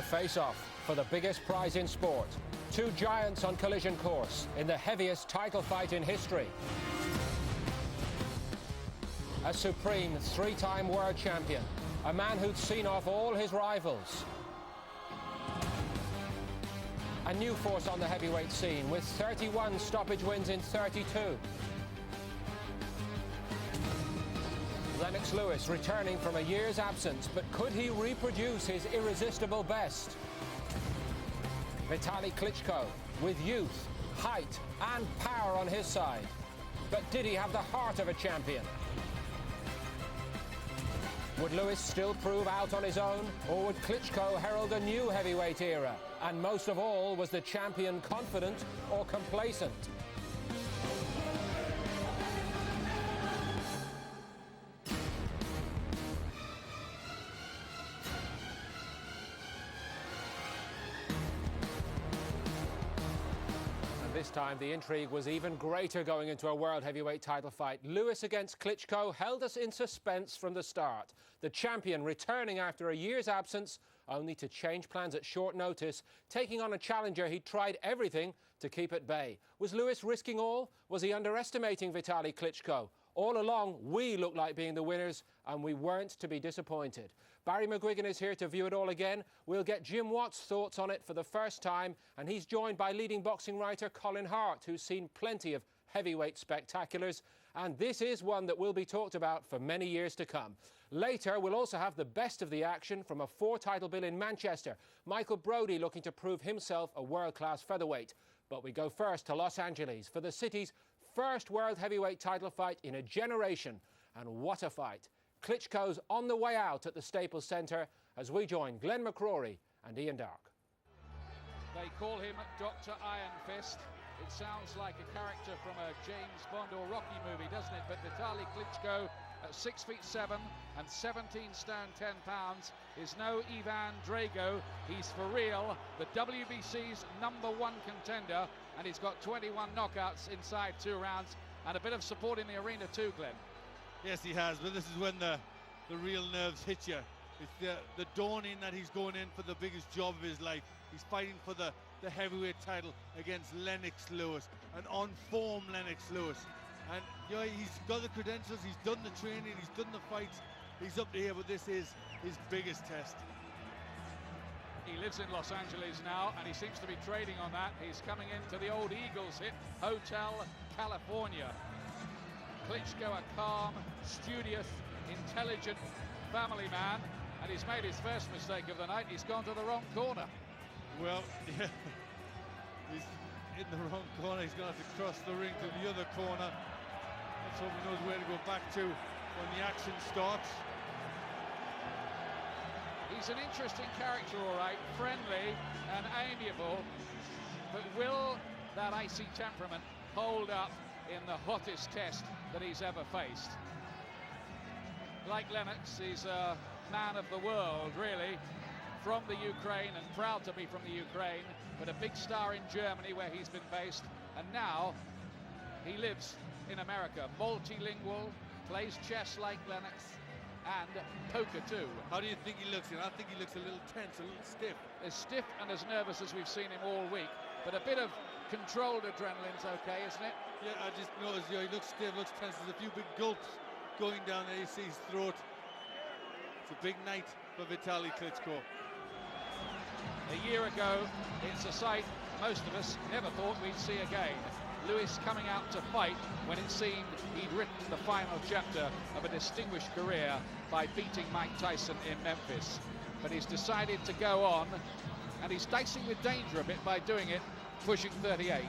The face-off for the biggest prize in sport. Two giants on collision course in the heaviest title fight in history. A supreme three-time world champion, a man who'd seen off all his rivals. A new force on the heavyweight scene with 31 stoppage wins in 32. Lennox Lewis returning from a year's absence, but could he reproduce his irresistible best? Vitali Klitschko with youth, height and power on his side. But did he have the heart of a champion? Would Lewis still prove out on his own, or would Klitschko herald a new heavyweight era? And most of all, was the champion confident or complacent? This time, the intrigue was even greater going into a world heavyweight title fight. Lewis against Klitschko held us in suspense from the start. The champion returning after a year's absence, only to change plans at short notice, taking on a challenger he'd tried everything to keep at bay. Was Lewis risking all? Was he underestimating Vitali Klitschko? All along, we looked like being the winners, and we weren't to be disappointed. Barry McGuigan is here to view it all again. We'll get Jim Watt's thoughts on it for the first time, and he's joined by leading boxing writer Colin Hart, who's seen plenty of heavyweight spectaculars, and this is one that will be talked about for many years to come. Later, we'll also have the best of the action from a four-title bill in Manchester. Michael Brodie looking to prove himself a world-class featherweight. But we go first to Los Angeles for the city's first world heavyweight title fight in a generation. And what a fight. Klitschko's on the way out at the Staples Centre as we join Glenn McCrory and Ian Darke. They call him Dr. Iron Fist. It sounds like a character from a James Bond or Rocky movie, doesn't it? But Vitali Klitschko at 6'7" and 17 stone 10 pounds is no Ivan Drago. He's for real, the WBC's #1 contender, and he's got 21 knockouts inside 2 rounds and a bit of support in the arena too, Glenn. Yes, he has, but this is when the real nerves hit you. It's the dawning that he's going in for the biggest job of his life. He's fighting for the heavyweight title against Lennox Lewis, an on-form Lennox Lewis. And you know, he's got the credentials, he's done the training, he's done the fights, he's up to here, but this is his biggest test. He lives in Los Angeles now, and he seems to be trading on that. He's coming into the old Eagles hit, Hotel California. Klitschko, a calm, studious, intelligent family man, and he's made his first mistake of the night. He's gone to the wrong corner. Well, yeah, he's in the wrong corner. He's going to have to cross the ring to the other corner. Let's hope he knows where to go back to when the action starts. He's an interesting character, all right, friendly and amiable, but will that icy temperament hold up in the hottest test that he's ever faced? Like Lennox, he's a man of the world, really, from the Ukraine, and proud to be from the Ukraine, but a big star in Germany where he's been based, and now he lives in America. Multilingual, plays chess like Lennox, and poker too. How do you think he looks? I think he looks a little tense, a little stiff. As stiff and as nervous as we've seen him all week, but a bit of controlled adrenaline's okay, isn't it? Yeah, I just noticed, he looks stiff, looks tense. There's a few big gulps going down there. You see his throat. It's a big night for Vitali Klitschko. A year ago, it's a sight most of us never thought we'd see again. Lewis coming out to fight when it seemed he'd written the final chapter of a distinguished career by beating Mike Tyson in Memphis. But he's decided to go on, and he's dicing with danger a bit by doing it, pushing 38.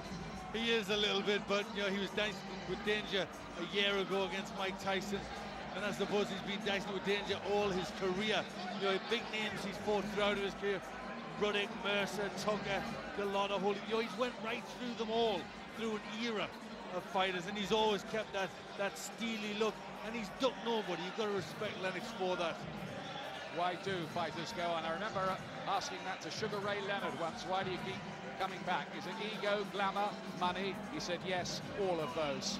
He is a little bit, but you know, he was dicing with danger a year ago against Mike Tyson, and I suppose he's been dicing with danger all his career. You know, big names he's fought throughout his career: Ruddock, Mercer, Tucker, Delano, Holy. You know, he's went right through them all, through an era of fighters, and he's always kept that steely look, and he's ducked nobody. You've got to respect Lennox for that. Why do fighters go on? I remember asking that to Sugar Ray Leonard once. Why do you keep coming back? Is it ego, glamour, money? He said yes, all of those.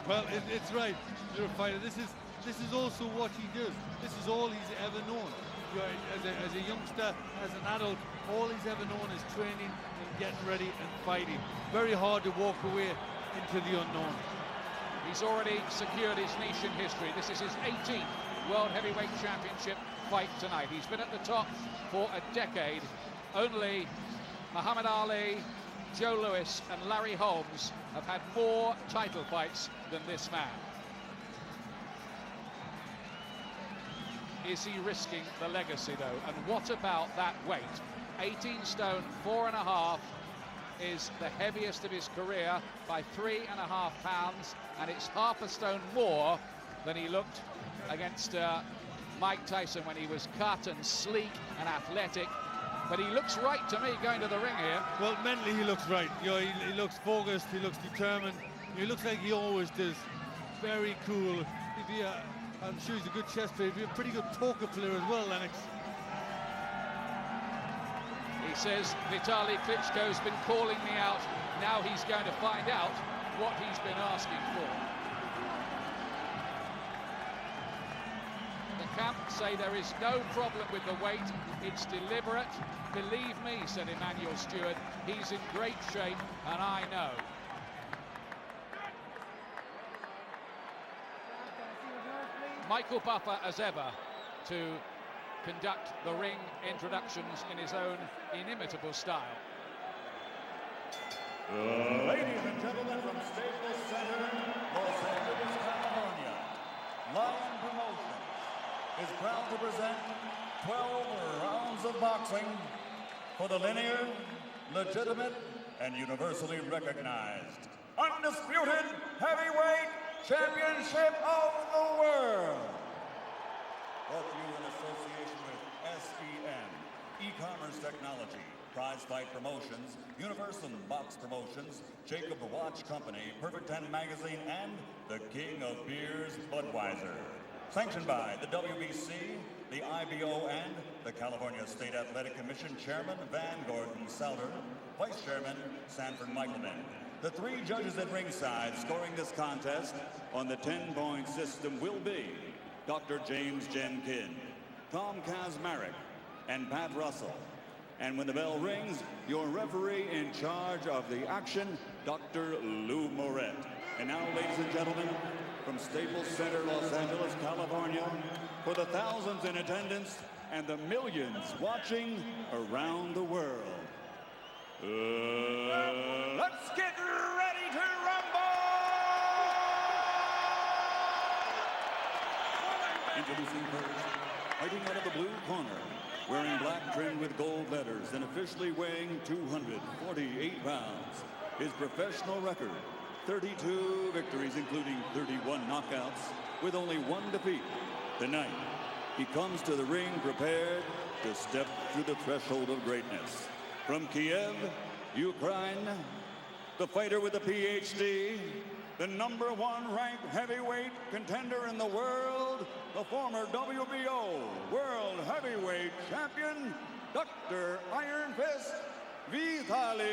Well, it's right. You're a fighter. This is also what he does. This is all he's ever known. as a youngster, as an adult, all he's ever known is training and getting ready and fighting. Very hard to walk away into the unknown. He's already secured his niche in history. This is his 18th World Heavyweight Championship fight tonight. He's been at the top for a decade. Only Muhammad Ali, Joe Louis and Larry Holmes have had more title fights than this man. Is he risking the legacy, though? And what about that weight? 18 stone, 4.5 is the heaviest of his career by 3.5 pounds, and it's half a stone more than he looked against Mike Tyson when he was cut and sleek and athletic. But he looks right to me going to the ring here. Well, mentally he looks right. You know, he looks focused, he looks determined. He looks like he always does. Very cool. I'm sure he's a good chess player. He'd be a pretty good poker player as well, Lennox. He says Vitali Klitschko's been calling me out. Now he's going to find out what he's been asking for. The camp say there is no problem with the weight. It's deliberate. Believe me, said Emmanuel Stewart, he's in great shape, and I know. Michael Buffer, as ever, to conduct the ring introductions in his own inimitable style. Ladies and gentlemen, from Staples Center, Los Angeles, California, Lion Promotions is proud to present 12 rounds of boxing for the linear, legitimate, and universally recognized undisputed heavyweight championship of the world. Brought to you in association with SEM, E-Commerce Technology, Prize Fight Promotions, Universal Box Promotions, Jacob Watch Company, Perfect 10 Magazine, and the King of Beers, Budweiser. Sanctioned by the WBC, the IBO, and the California State Athletic Commission Chairman Van Gordon Souter, Vice Chairman Sanford Michelman. The three judges at ringside scoring this contest on the 10-point system will be Dr. James Jenkin, Tom Kazmarek, and Pat Russell. And when the bell rings, your referee in charge of the action, Dr. Lou Moret. And now, ladies and gentlemen, from Staples Center, Los Angeles, California, for the thousands in attendance and the millions watching around the world, let's get ready to rumble! Introducing first, fighting out of the blue corner, wearing black trimmed with gold letters and officially weighing 248 pounds. His professional record, 32 victories, including 31 knockouts, with only one defeat. Tonight, he comes to the ring prepared to step through the threshold of greatness. From Kiev, Ukraine, the fighter with a PhD, the #1 ranked heavyweight contender in the world, the former WBO World Heavyweight Champion, Dr. Iron Fist, Vitali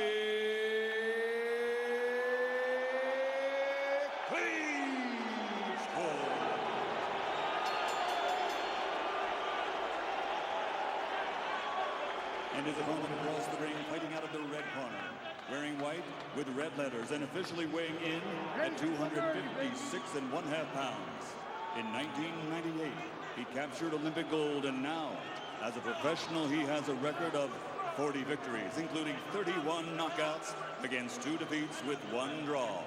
Klitschko. And his opponent across the ring, fighting out of the red corner, wearing white with red letters and officially weighing in at 256.5 pounds. In 1998, he captured Olympic gold, and now, as a professional, he has a record of 40 victories, including 31 knockouts against 2 defeats with 1 draw.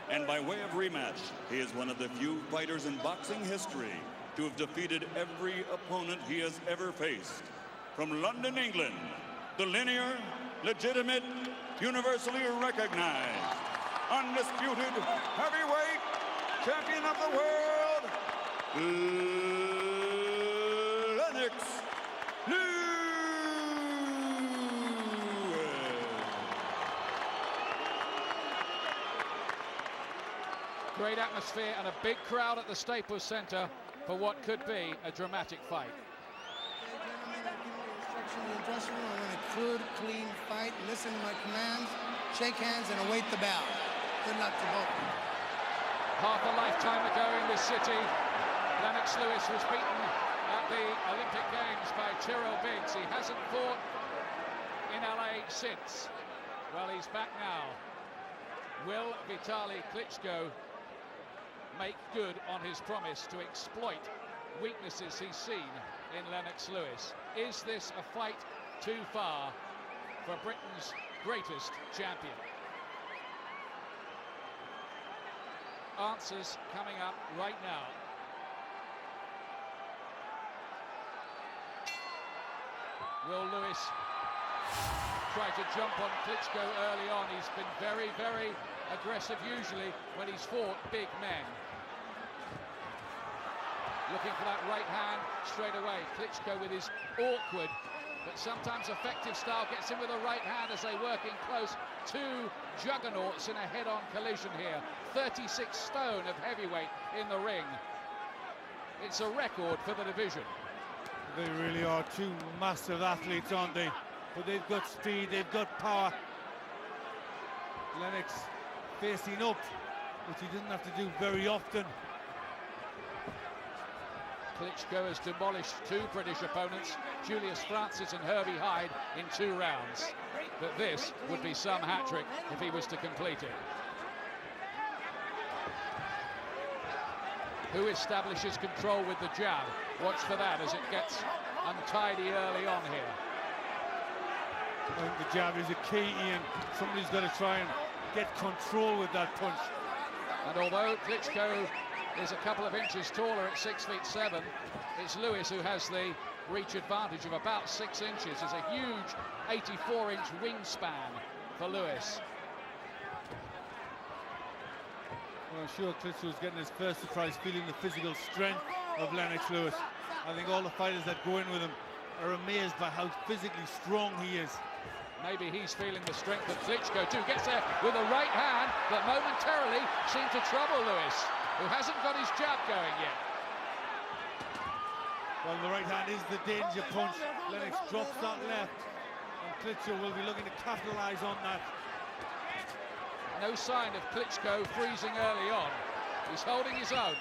And by way of rematch, he is one of the few fighters in boxing history to have defeated every opponent he has ever faced. From London, England, the linear, legitimate, universally recognized, undisputed heavyweight champion of the world, Lennox Great atmosphere and a big crowd at the Staples Center for what could be a dramatic fight. In the dressing room, I want a good, clean fight. Listen to my commands, shake hands, and await the bell. Good luck to both. Half a lifetime ago in this city, Lennox Lewis was beaten at the Olympic Games by Tyrrell Biggs. He hasn't fought in LA since. Well, he's back now. Will Vitali Klitschko make good on his promise to exploit weaknesses he's seen in Lennox Lewis? Is this a fight too far for Britain's greatest champion? Answers coming up right now. Will Lewis try to jump on Klitschko early on? He's been very, very aggressive usually when he's fought big men. Looking for that right hand straight away. Klitschko with his awkward but sometimes effective style gets him with a right hand as they work in close. Two juggernauts in a head-on collision here. 36 stone of heavyweight in the ring. It's a record for the division. They really are two massive athletes, aren't they? But they've got speed, they've got power. Lennox facing up, which he doesn't have to do very often. Klitschko has demolished two British opponents, Julius Francis and Herbie Hyde, in 2 rounds. But this would be some hat-trick if he was to complete it. Who establishes control with the jab? Watch for that as it gets untidy early on here. I think the jab is a key, Ian. Somebody's got to try and get control with that punch. And although Klitschko is a couple of inches taller at 6'7", it's Lewis who has the reach advantage of about 6 inches. It's a huge 84-inch wingspan for Lewis. Well, I'm sure Klitschko is getting his first surprise, feeling the physical strength of Lennox Lewis. I think all the fighters that go in with him are amazed by how physically strong he is. Maybe he's feeling the strength of Klitschko too. Gets there with a right hand that momentarily seemed to trouble Lewis, who hasn't got his jab going yet. Well, the right hand is the danger punch. Lennox drops that left, and Klitschko will be looking to capitalise on that. No sign of Klitschko freezing early on. He's holding his own.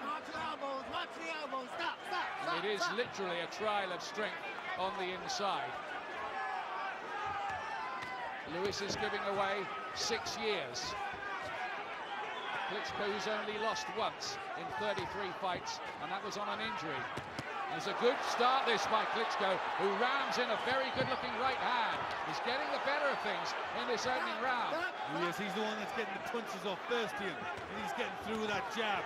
Watch the elbows, watch the elbows. Stop, stop, stop. And it is literally a trial of strength on the inside. Lewis is giving away 6 years. Klitschko's only lost once in 33 fights, and that was on an injury. It's a good start this by Klitschko, who rams in a very good-looking right hand. He's getting the better of things in this opening round. Yes, he's the one that's getting the punches off first, Ian, and he's getting through that jab.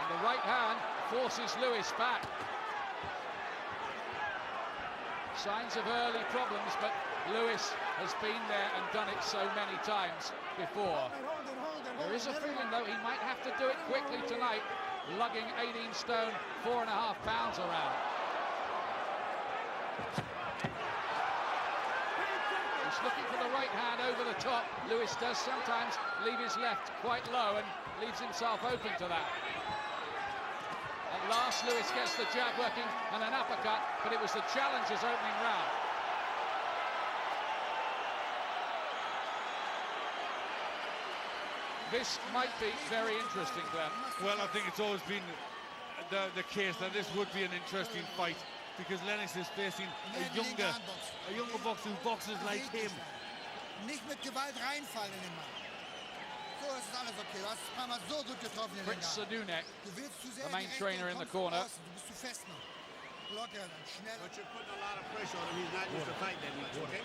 And the right hand forces Lewis back. Signs of early problems, but Lewis has been there and done it so many times before. There is a feeling, though, he might have to do it quickly tonight, lugging 18 stone, 4.5 pounds around. He's looking for the right hand over the top. Lewis does sometimes leave his left quite low and leaves himself open to that. At last, Lewis gets the jab working and an uppercut, but it was the challenger's opening round. This might be very interesting, Glenn. Well, I think it's always been the case that this would be an interesting fight, because Lennox is facing a younger boxer who boxes like him. Nicht mit Gewalt reinfallen in den Mann. So ist alles okay. Du hast es ein paar Mal so gut getroffen in den Prince Garten. Sadunek, Du willst zu sehr the main direkt trainer in und the kommst von corner. außen. Du bist zu fest noch. Locker, dann schnell. But you're putting a lot of pressure on him. He's not used to fight that much, okay?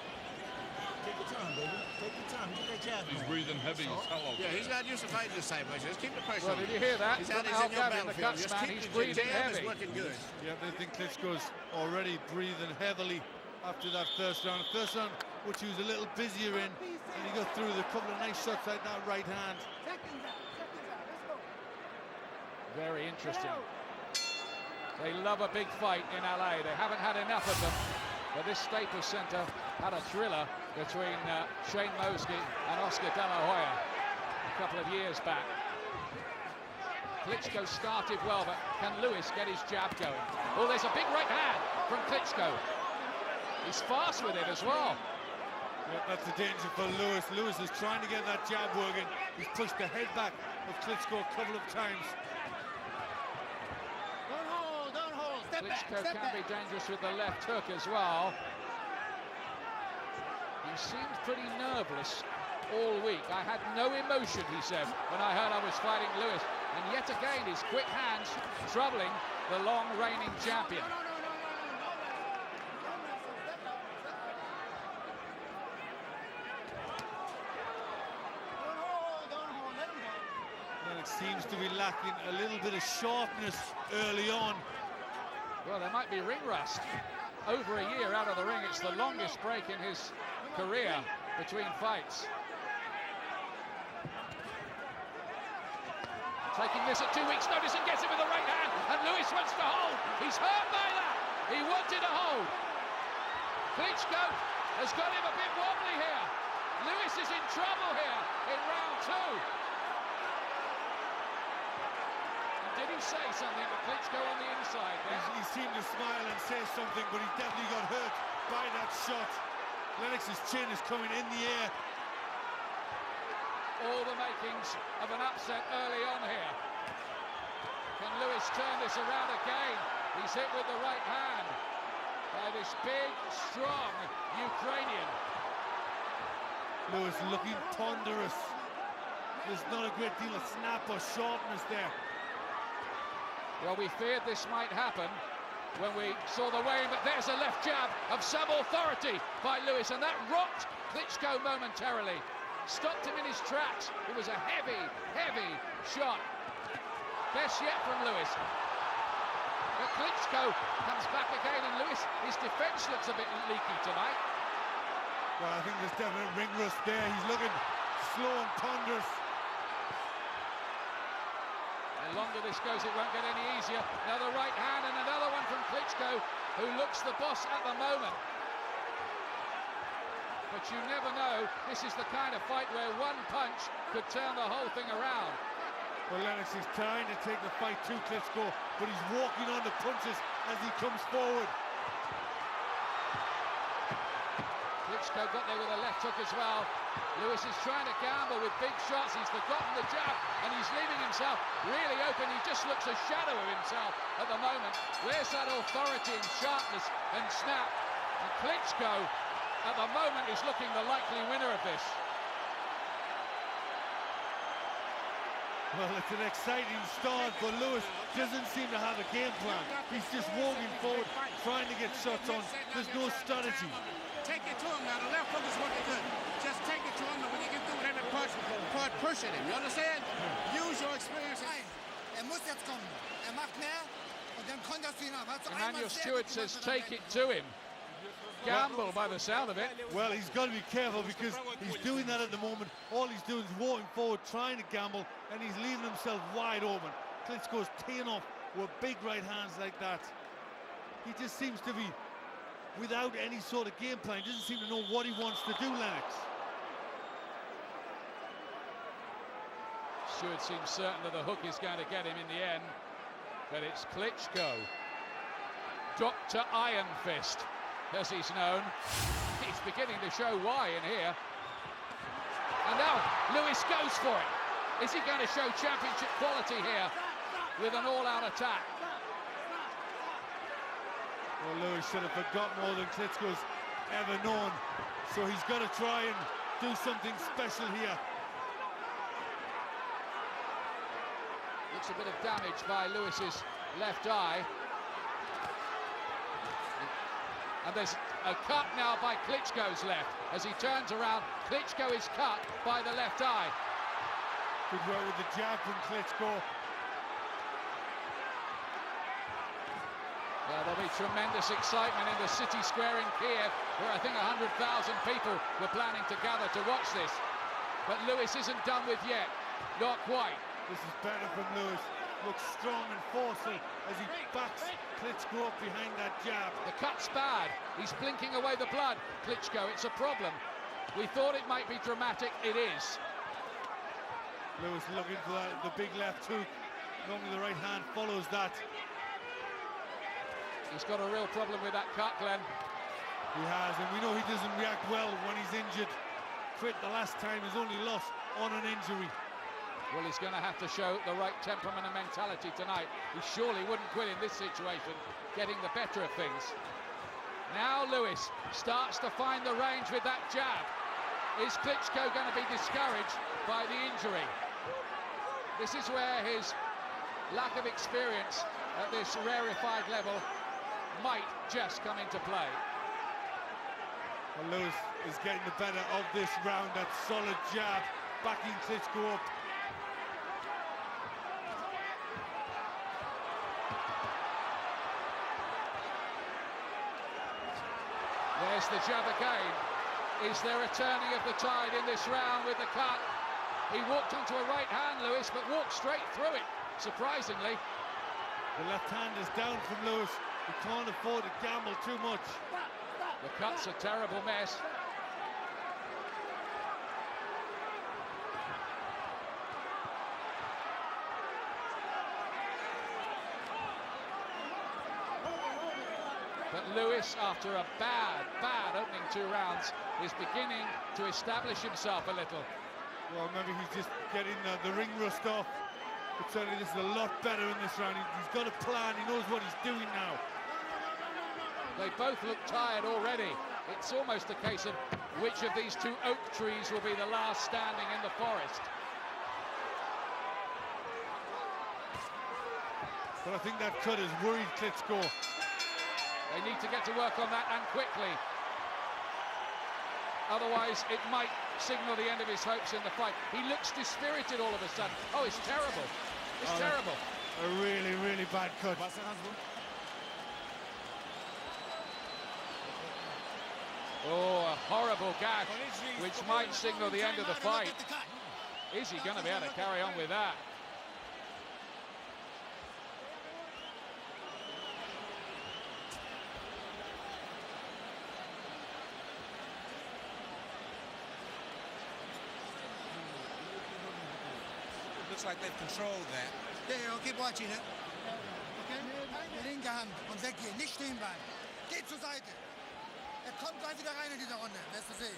Take your time, baby. Take your time. Get that jab. He's breathing heavy as hell out Yeah, there. he's not used to fighting this type of pressure. Just keep the pressure Well, on did him. you hear that? He's From in Al your Gavin, the battlefield. Just Cutsman, keep he's the breathing jab heavy. is working good. Yeah, they think Klitschko's already breathing heavily after that first round. The first round, which he was a little busier in, and he got through with a couple of nice shots like that right hand. Very interesting. They love a big fight in LA. They haven't had enough of them. But this Staples Center had a thriller between Shane Mosby and Oscar De La Hoya a couple of years back. Klitschko started well, but can Lewis get his jab going? Oh, there's a big right hand from Klitschko. He's fast with it as well. Yeah, that's the danger for Lewis. Lewis is trying to get that jab working. He's pushed the head back of Klitschko a couple of times. Don't hold. Step Klitschko back. can be dangerous with the left hook as well. He seemed pretty nerveless all week. I had no emotion, he said, when I heard I was fighting Lewis. And yet again, his quick hands troubling the long reigning champion. Lennox seems to be lacking a little bit of sharpness early on. Well, there might be ring rust. Over a year out of the ring, it's the longest break in his career between fights. Taking this at 2 weeks' notice and gets it with the right hand, and Lewis wants to hold. He's hurt by that. He wanted to hold. Klitschko has got him a bit wobbly here. Lewis is in trouble here in round 2. And did he say something to Klitschko on the inside there? He seemed to smile and say something, but he definitely got hurt by that shot. Lennox's chin is coming in the air. All the makings of an upset early on here. Can Lewis turn this around again? He's hit with the right hand by this big, strong Ukrainian. Lewis looking ponderous. There's not a great deal of snap or sharpness there. Well, we feared this might happen when we saw the weigh-in, but there's a left jab of some authority by Lewis, and that rocked Klitschko momentarily. Stopped him in his tracks. It was a heavy, heavy shot. Best yet from Lewis. But Klitschko comes back again, and Lewis, his defence looks a bit leaky tonight. Well, I think there's definite ring rust there. He's looking slow and ponderous. The longer this goes, it won't get any easier. Another right hand and another one from Klitschko, who looks the boss at the moment. But you never know. This is the kind of fight where one punch could turn the whole thing around. Well, Lennox is trying to take the fight to Klitschko, but he's walking on the punches as he comes forward. Klitschko got there with a left hook as well. Lewis is trying to gamble with big shots. He's forgotten the jab, and he's leaving himself really open. He just looks a shadow of himself at the moment. Where's that authority and sharpness and snap? And Klitschko, at the moment, is looking the likely winner of this. Well, it's an exciting start, but Lewis doesn't seem to have a game plan. He's just walking forward, trying to get shots on. There's no strategy. Take it to him now. The left hook is working good. Just take it to him, and when you get through with every punch, pushing him. You understand? Use your experience. Muss jetzt kommen. Macht mehr und dann konterst du ihn ab. Emmanuel Stewart says take it to him. Gamble by the sound of it. Well, he's got to be careful because he's doing that at the moment. All he's doing is walking forward, trying to gamble, and he's leaving himself wide open. Klitschko's teeing off with big right hands like that. He just seems to be without any sort of game plan. He doesn't seem to know what he wants to do, Lennox. Stewart seems certain that the hook is going to get him in the end, but it's Klitschko. Dr. Iron Fist, as he's known. He's beginning to show why in here. And now Lewis goes for it. Is he going to show championship quality here with an all-out attack? Well, Lewis should have forgotten more than Klitschko's ever known, so he's got to try and do something special here. Looks a bit of damage by Lewis's left eye. And there's a cut now by Klitschko's left. As he turns around, Klitschko is cut by the left eye. Good work with the jab from Klitschko. Well, there'll be tremendous excitement in the city square in Kiev, where I think 100,000 people were planning to gather to watch this. But Lewis isn't done with yet. Not quite. This is better from Lewis. Looks strong and forceful as he backs Klitschko up behind that jab. The cut's bad. He's blinking away the blood. Klitschko, it's a problem. We thought it might be dramatic. It is. Lewis looking for the big left hook. Normally the right hand follows that. He's got a real problem with that cut, Glenn. He has, and we know he doesn't react well when he's injured. Quit the last time, his only loss on an injury. Well, he's going to have to show the right temperament and mentality tonight. He surely wouldn't quit in this situation, getting the better of things. Now Lewis starts to find the range with that jab. Is Klitschko going to be discouraged by the injury? This is where his lack of experience at this rarefied level might just come into play. Well, Lewis is getting the better of this round. That solid jab, backing Klitschko up. There's the jab again. Is there a turning of the tide in this round with the cut? He walked onto a right hand, Lewis, but walked straight through it, surprisingly. The left hand is down from Lewis. He can't afford to gamble too much. The cut's a terrible mess. But Lewis, after a bad opening 2 rounds, is beginning to establish himself a little. Well, maybe he's just getting the ring rust off. But certainly this is a lot better in this round. He's got a plan. He knows what he's doing now. They both look tired already. It's almost a case of which of these 2 oak trees will be the last standing in the forest. But I think that cut has worried Klitschko. They need to get to work on that, and quickly. Otherwise, it might signal the end of his hopes in the fight. He looks dispirited all of a sudden. Oh, it's terrible. It's terrible. A really, really bad cut. Oh, a horrible gash, which might signal the end of the fight. Is he going to be able to carry on with that? Looks like they've controlled that. There, keep watching it. Okay? Linke Hand und weggehen, nicht stehen bleiben. Geht zur Seite. Kommt gleich wieder rein in diese Runde, wirst du sehen.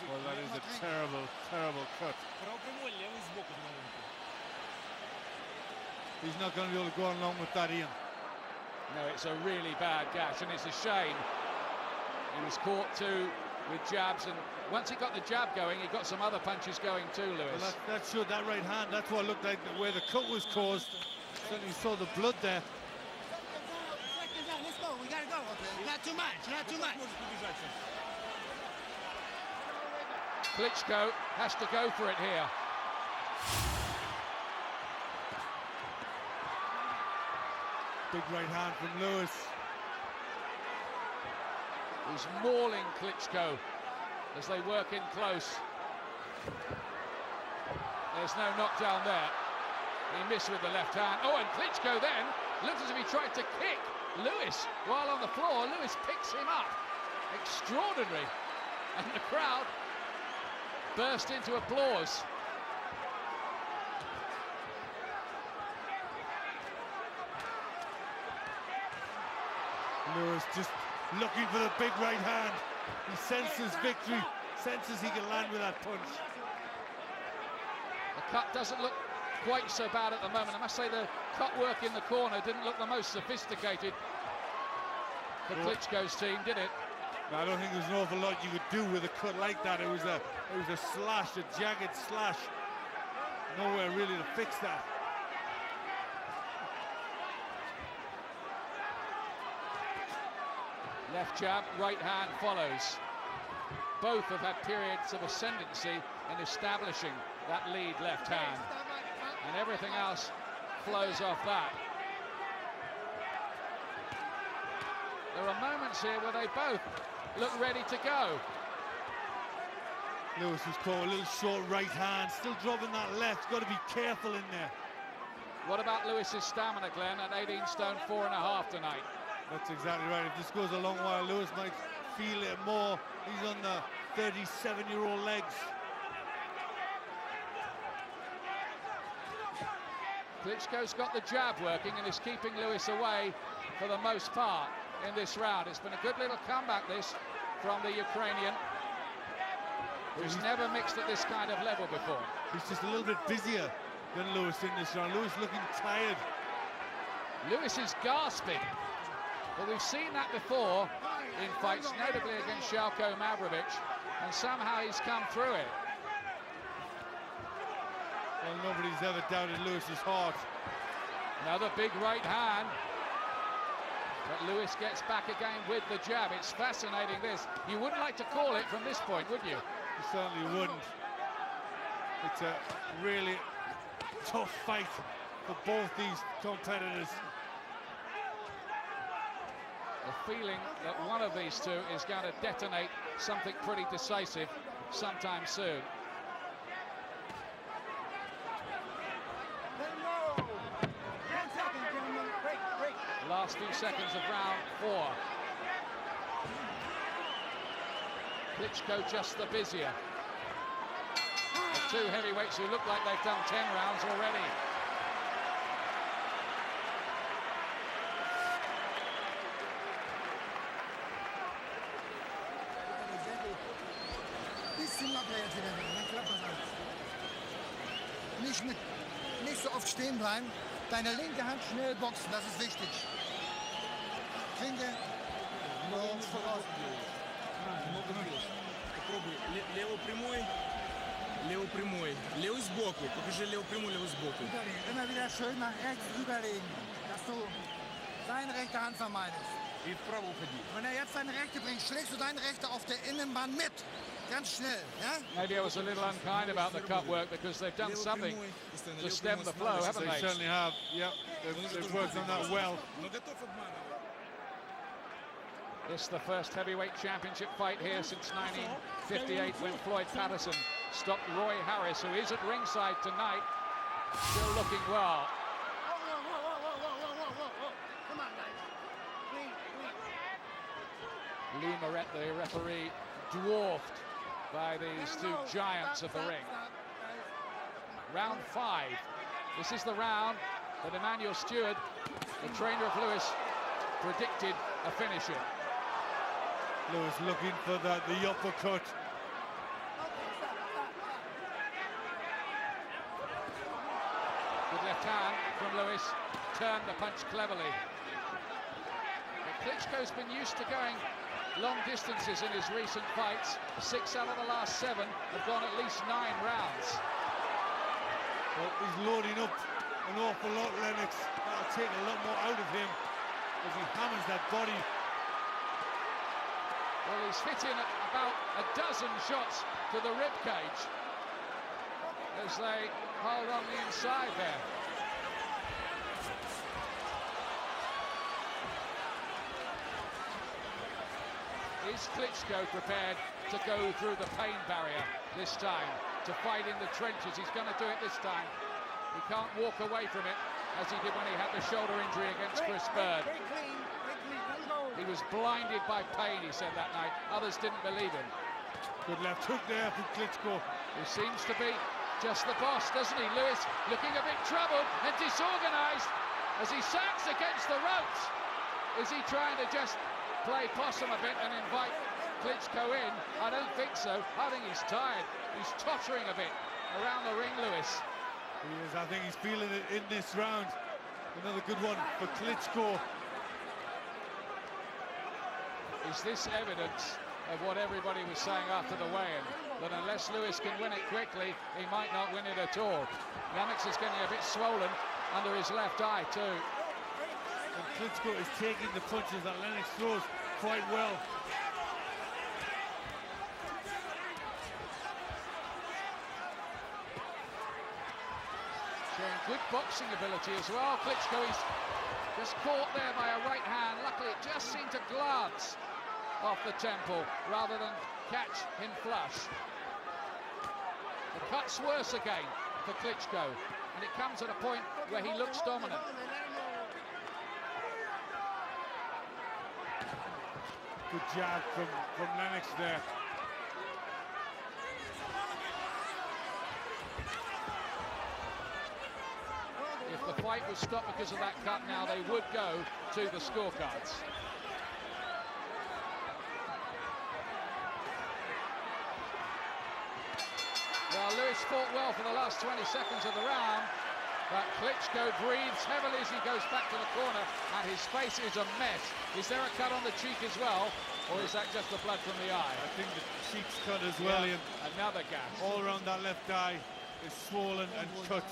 Well, that is a terrible, terrible cut. He's not going to be able to go along with that, Ian. No, it's a really bad gash, and it's a shame. He was caught too with jabs, and once he got the jab going, he got some other punches going too, Lewis. Well, that showed that right hand. That's what looked like where the cut was caused. Certainly saw the blood there. Let's go, we gotta go. Not too much, not too much. Klitschko has to go for it here. Big right hand from Lewis. He's mauling Klitschko as they work in close. There's no knockdown there. He missed with the left hand. Oh, and Klitschko then looks as if he tried to kick Lewis while on the floor. Lewis picks him up. Extraordinary. And the crowd burst into applause. Lewis just looking for the big right hand. He senses victory, senses he can land with that punch. The cut doesn't look quite so bad at the moment. I must say the cut work in the corner didn't look the most sophisticated for Klitschko's team, did it? No, I don't think there's an awful lot you could do with a cut like that. It was a slash, a jagged slash. Nowhere really to fix that. Left jab, right hand follows. Both have had periods of ascendancy in establishing that lead left hand. And everything else flows off that. There are moments here where they both look ready to go. Lewis was caught a little short right hand, still dropping that left. Got to be careful in there. What about Lewis's stamina, Glenn, at 18 stone 4.5 tonight? That's exactly right. If this goes a long while, Lewis might feel it more. He's on the 37-year-old legs. Klitschko's got the jab working and is keeping Lewis away for the most part in this round. It's been a good little comeback, this, from the Ukrainian. who's never mixed at this kind of level before. He's just a little bit busier than Lewis in this round. Lewis looking tired. Lewis is gasping. But we've seen that before in fights, notably against Željko Mavrovic, and somehow he's come through it. Well, nobody's ever doubted Lewis's heart. Another big right hand. But Lewis gets back again with the jab. It's fascinating, this. You wouldn't like to call it from this point, would you? You certainly wouldn't. It's a really tough fight for both these competitors. The feeling that one of these two is going to detonate something pretty decisive sometime soon. Last few seconds of round 4. Klitschko just the busier. The two heavyweights who look like they've done 10 rounds already. Bisschen locker jetzt wieder, dann klappt das alles. Nicht so oft stehen bleiben. Deine linke Hand schnell boxen, das ist wichtig. Klinke. Und voraus. Попробуй. Лево прямой. Левый сбоку. Покажи лево прямой, левый сбоку. Immer wieder schön nach rechts rüberlegen, dass du deine rechte Hand vermeidest. И вправо уходи. Wenn er jetzt seine rechte bringt, schlägst du deine rechte auf der Innenbahn mit. Ganz schnell, ja? Maybe I was a little unkind about the cut work because they've done something to stem the flow, haven't They they? certainly have. Yep, they've worked on that well. Но готов обманывать. This is the first heavyweight championship fight here since 1958 when Floyd Patterson stopped Roy Harris, who is at ringside tonight, still looking well. Come on, guys. Please. Lee Moret, the referee, dwarfed by these two giants of the ring. Round 5. This is the round that Emmanuel Stewart, the trainer of Lewis, predicted a finisher. Lewis looking for the uppercut. Good left hand from Lewis, turned the punch cleverly. But Klitschko's been used to going long distances in his recent fights. 6 out of the last 7 have gone at least 9 rounds. Well, he's loading up an awful lot, Lennox. That'll take a lot more out of him as he hammers that body. Well, he's hit in about a dozen shots to the rib cage as they hold on the inside there. Is Klitschko prepared to go through the pain barrier this time, to fight in the trenches? He's going to do it this time. He can't walk away from it as he did when he had the shoulder injury against Chris Bird. He was blinded by pain, he said that night. Others didn't believe him. Good left hook there from Klitschko. He seems to be just the boss, doesn't he? Lewis looking a bit troubled and disorganised as he sags against the ropes. Is he trying to just play possum a bit and invite Klitschko in? I don't think so. I think he's tired. He's tottering a bit around the ring, Lewis. He is. I think he's feeling it in this round. Another good one for Klitschko. Is this evidence of what everybody was saying after the weigh-in, that unless Lewis can win it quickly, he might not win it at all? Lennox is getting a bit swollen under his left eye too. And Klitschko is taking the punches that Lennox throws quite well. Showing good boxing ability as well. Klitschko is just caught there by a right hand. Luckily, it just seemed to glance off the temple rather than catch him flush. The cut's worse again for Klitschko, and it comes at a point where he looks dominant. Good jab from Lennox there. If the fight was stopped because of that cut now, they would go to the scorecards. Well, Lewis fought well for the last 20 seconds of the round, but Klitschko breathes heavily as he goes back to the corner, and his face is a mess. Is there a cut on the cheek as well, or is that just the blood from the eye? I think the cheek's cut as well, Ian. Another gash. All around that left eye is swollen and cut.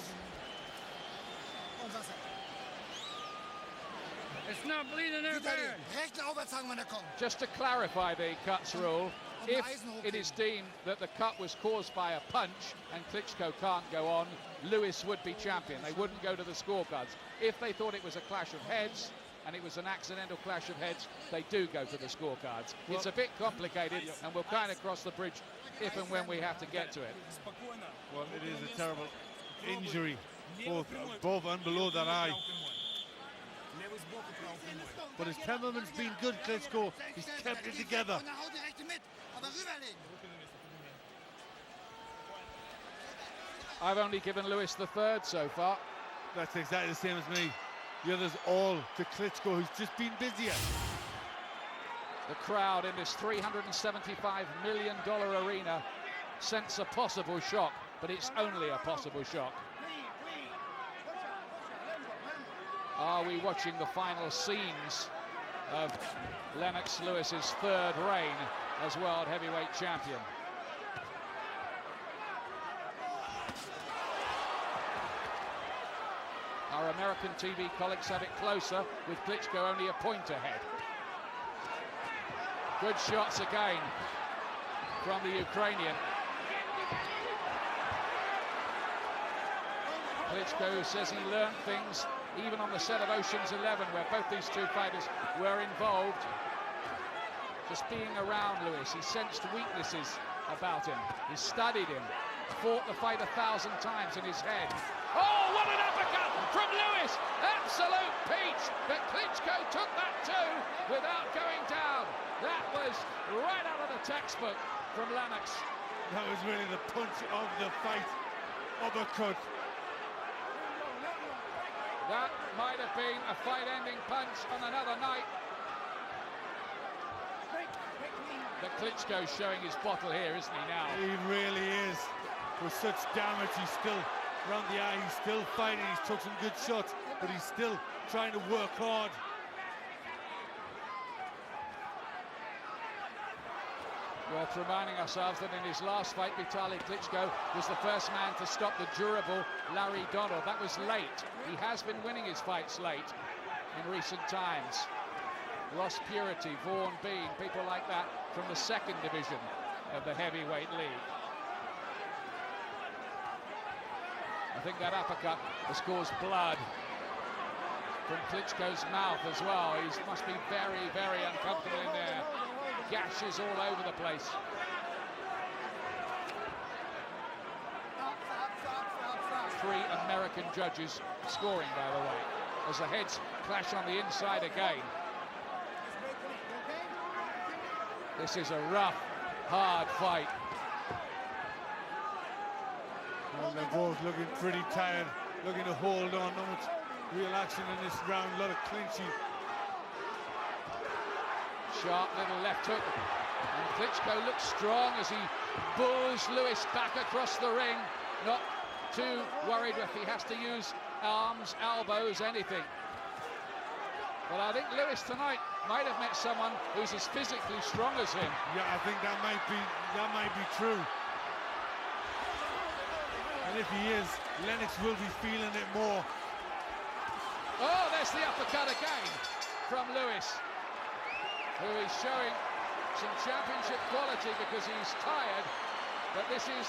It's not bleeding there bad. Rechte Aufwärtshang, wenn er kommt. Just to clarify the cuts rule, if it is deemed that the cut was caused by a punch and Klitschko can't go on, Lewis would be champion. They wouldn't go to the scorecards. If they thought it was a clash of heads and it was an accidental clash of heads, they do go to the scorecards. It's a bit complicated, and we'll kind of cross the bridge if and when we have to get to it. Well, it is a terrible injury, both above and below that eye. But his temperament's been good, Klitschko. He's kept it together. I've only given Lewis the third so far. That's exactly the same as me. The others all to Klitschko, who's just been busier. The crowd in this $375 million arena sense a possible shock, but it's only a possible shock. Are we watching the final scenes of Lennox Lewis's third reign as world heavyweight champion? Our American TV colleagues have it closer, with Klitschko only a point ahead. Good shots again from the Ukrainian. Klitschko says he learned things even on the set of Ocean's 11, where both these two fighters were involved. Just being around Lewis, he sensed weaknesses about him. He studied him, fought the fight 1,000 times in his head. Oh, what an uppercut from Lewis! Absolute peach, but Klitschko took that too without going down. That was right out of the textbook from Lennox. That was really the punch of the fight. Uppercut. That might have been a fight-ending punch on another night. But Klitschko's showing his bottle here, isn't he, now? He really is. With such damage, he's still around the eye, he's still fighting, he's took some good shots, but he's still trying to work hard. Worth reminding ourselves that in his last fight, Vitali Klitschko was the first man to stop the durable Larry Donald. That was late. He has been winning his fights late in recent times. Ross Purity, Vaughan Bean, people like that from the second division of the heavyweight league. I think that uppercut has caused blood from Klitschko's mouth as well. He must be very, very uncomfortable in there. Gashes all over the place. Three American judges scoring, by the way, as the heads clash on the inside again. This is a rough, hard fight. Well, they're both looking pretty tired, looking to hold on. Not much real action in this round, a lot of clinching. Sharp little left hook, and Klitschko looks strong as he bulls Lewis back across the ring. Not too worried if he has to use arms, elbows, anything. But I think Lewis tonight might have met someone who's as physically strong as him. Yeah, I think that might be true. And if he is, Lennox will be feeling it more. Oh, there's the uppercut again from Lewis, who is showing some championship quality because he's tired, but this is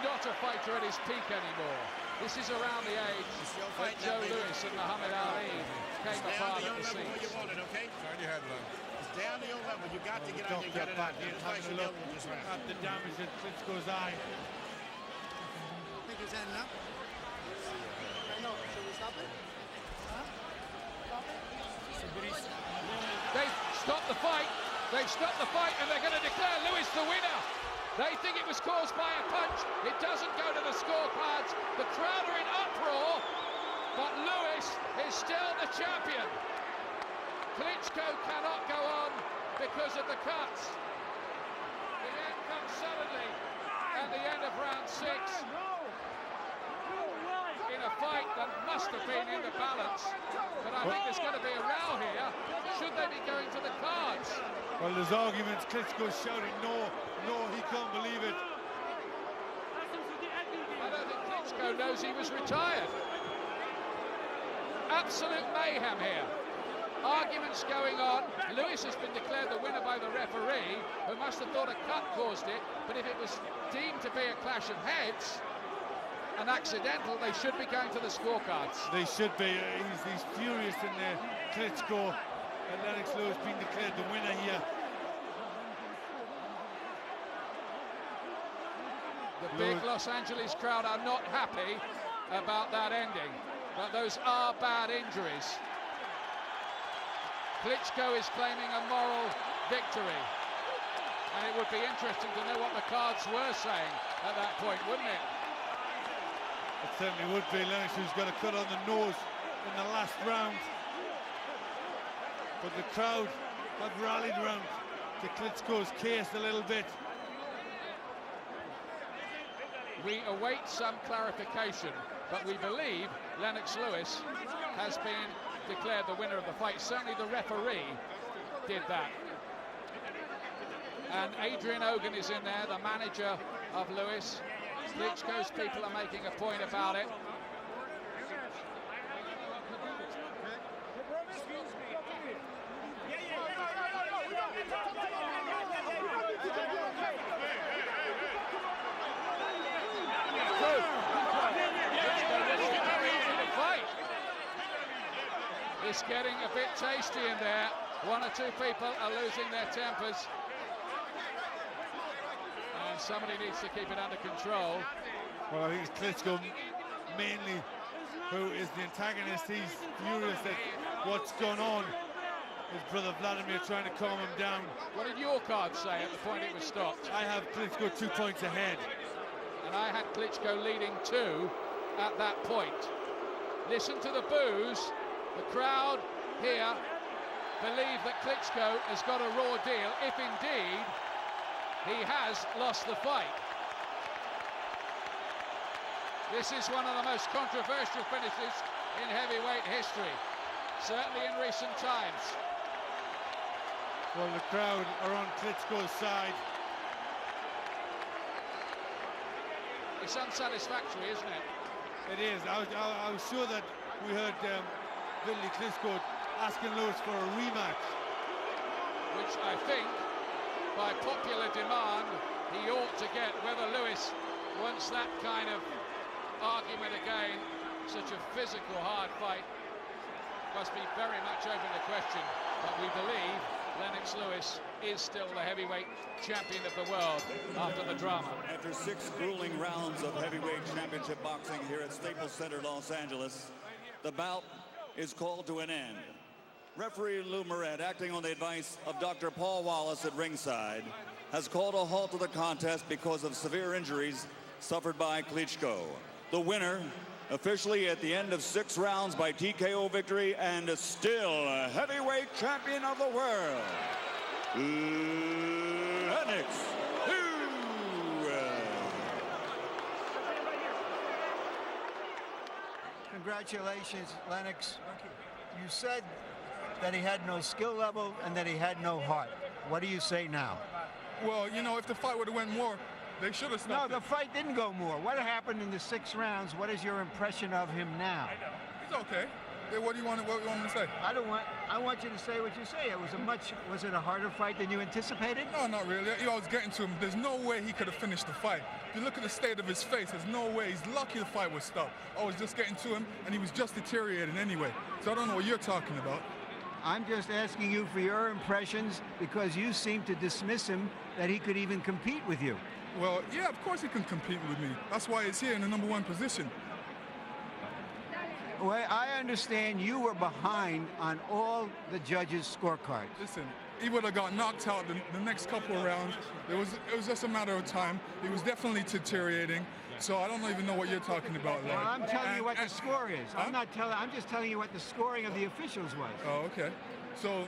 not a fighter at his peak anymore. This is around the age that Joe Louis and Muhammad Ali came apart at the seams. It's down to your level. You got to get out and get it out. Have a look at the damage at Klitschko's eye. Think he's ending up? I know. Should we stop it? Huh? Stop it? They've stopped the fight. They've stopped the fight, and they're going to declare Lewis the winner. They think it was caused by a punch. It doesn't go to the scorecards. The crowd are in uproar, but Lewis is still the champion. Klitschko cannot go on because of the cuts. The end comes suddenly. at the end of round 6 in a fight that must have been in the balance. But I think there's going to be a row here. Should they be going to the cards? Well, there's arguments. Klitschko's shouting no, no, he can't believe it. I don't think Klitschko knows he was retired. Absolute mayhem here. Arguments going on. Lewis has been declared the winner by the referee, who must have thought a cut caused it, but if it was deemed to be a clash of heads, an accidental, they should be going to the scorecards. They should be. He's furious in there. Klitschko and Lennox Lewis being declared the winner here. The big Los Angeles crowd are not happy about that ending, but those are bad injuries. Klitschko is claiming a moral victory, and it would be interesting to know what the cards were saying at that point, wouldn't it? It certainly would be. Lennox who's got a cut on the nose in the last round. But the crowd have rallied around to Klitschko's case a little bit. We await some clarification, but we believe Lennox Lewis has been declared the winner of the fight. Certainly the referee did that. And Adrian Ogan is in there, the manager of Lewis. Klitschko's people are making a point about it. It's getting a bit tasty in there. One or two people are losing their tempers. And somebody needs to keep it under control. Well, I think it's Klitschko mainly who is the antagonist. He's furious at what's gone on. His brother Vladimir trying to calm him down. What did your card say at the point it was stopped? I have Klitschko 2 points ahead. And I had Klitschko leading 2 at that point. Listen to the boos. The crowd here believe that Klitschko has got a raw deal, if indeed he has lost the fight. This is one of the most controversial finishes in heavyweight history, certainly in recent times. Well, the crowd are on Klitschko's side. It's unsatisfactory, isn't it? It is. I was sure that we heard Vitali Klitschko asking Lewis for a rematch. Which I think, by popular demand, he ought to get. Whether Lewis wants that kind of argument again, such a physical, hard fight, must be very much open to question. But we believe Lennox Lewis is still the heavyweight champion of the world after the drama. After 6 grueling rounds of heavyweight championship boxing here at Staples Center, Los Angeles, the bout is called to an end. Referee Lou Moret, acting on the advice of Dr. Paul Wallace at Ringside, has called a halt to the contest because of severe injuries suffered by Klitschko. The winner, officially at the end of 6 rounds by TKO victory, and still a heavyweight champion of the world, Lennox. Congratulations, Lennox. You said that he had no skill level and that he had no heart. What do you say now? Well, you know, if the fight would have went more, they should have stopped. No, the fight didn't go more. What happened in the 6 rounds? What is your impression of him now? He's okay. Hey, what do you want me to say? I want you to say what you say. Was it a harder fight than you anticipated? No, not really. I was getting to him. There's no way he could have finished the fight. If you look at the state of his face, there's no way. He's lucky the fight was stopped. I was just getting to him, and he was just deteriorating anyway. So I don't know what you're talking about. I'm just asking you for your impressions because you seem to dismiss him that he could even compete with you. Well, yeah, of course he can compete with me. That's why he's here in the #1 position. Well, I understand you were behind on all the judges' scorecards. Listen, he would have got knocked out the next couple of rounds. It was just a matter of time. He was definitely deteriorating. So I don't even know what you're talking about, Larry. Well, I'm telling you what the score is. Huh? I'm just telling you what the scoring of the officials was. Oh, okay. So,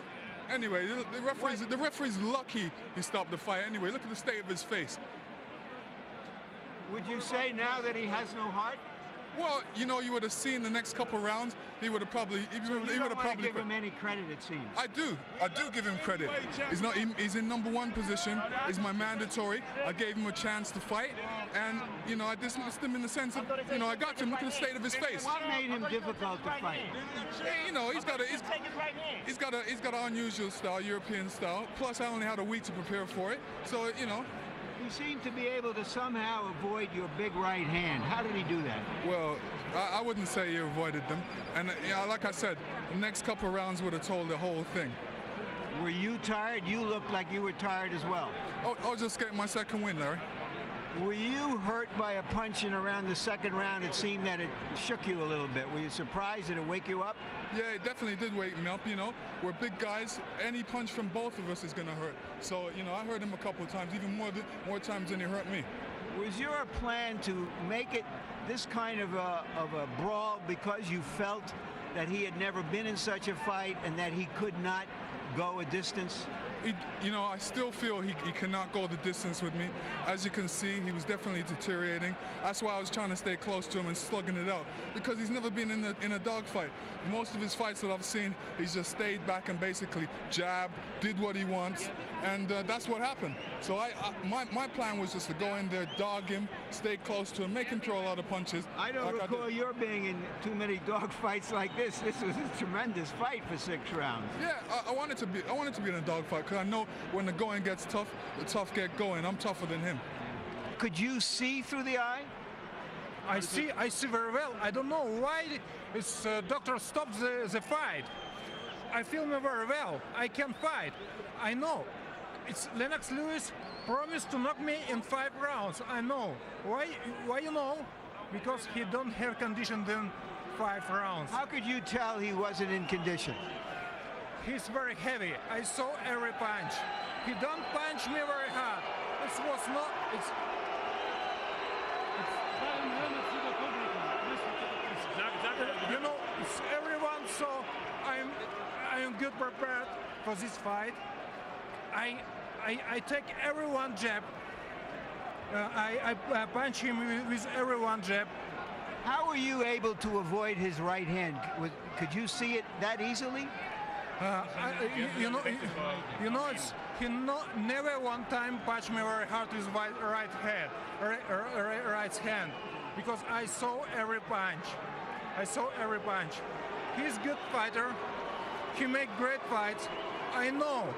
anyway, the referee's lucky he stopped the fight. Anyway, look at the state of his face. Would you say now that he has no heart? Well, you know, you would have seen the next couple rounds. He would have probably. You don't want to give him any credit, it seems. I do give him credit. He's in number one position. He's my mandatory. I gave him a chance to fight, and you know, I dismissed him in the sense of, you know, I got to look at the state of his face. What made him difficult to fight? You know, he's got an unusual style, European style. Plus, I only had a week to prepare for it, so you know. He seemed to be able to somehow avoid your big right hand. How did he do that? Well, I wouldn't say he avoided them. And like I said, the next couple of rounds would have told the whole thing. Were you tired? You looked like you were tired as well. Oh, I was just getting my second win, Larry. Were you hurt by a punch in around the second round? It seemed that it shook you a little bit. Were you surprised? Did it wake you up? Yeah, it definitely did wake me up, you know. We're big guys. Any punch from both of us is going to hurt. So, you know, I hurt him a couple of times, even more times than he hurt me. Was your plan to make it this kind of a brawl because you felt that he had never been in such a fight and that he could not go a distance? You know, I still feel he cannot go the distance with me. As you can see, he was definitely deteriorating. That's why I was trying to stay close to him and slugging it out, because he's never been in a dogfight. Most of his fights that I've seen, he's just stayed back and basically jabbed, did what he wants, and that's what happened. So my plan was just to go in there, dog him, stay close to him, make him throw a lot of punches. I don't recall your being in too many dog fights like this. This was a tremendous fight for 6 rounds. Yeah, I wanted to be in a dogfight, because I know when the going gets tough, the tough get going. I'm tougher than him. Could you see through the eye? I see very well. I don't know why this doctor stopped the fight. I feel me very well. I can fight. I know. It's Lennox Lewis promised to knock me in 5 rounds. I know. Why you know? Because he don't have condition in 5 rounds. How could you tell he wasn't in condition? He's very heavy. I saw every punch. He don't punch me very hard. It was not. You know, it's everyone. So I am good prepared for this fight. I take everyone jab. I punch him with everyone jab. How were you able to avoid his right hand? Could you see it that easily? You know, he never one time punched me very hard with right hand, because I saw every punch. He's a good fighter. He make great fights. I know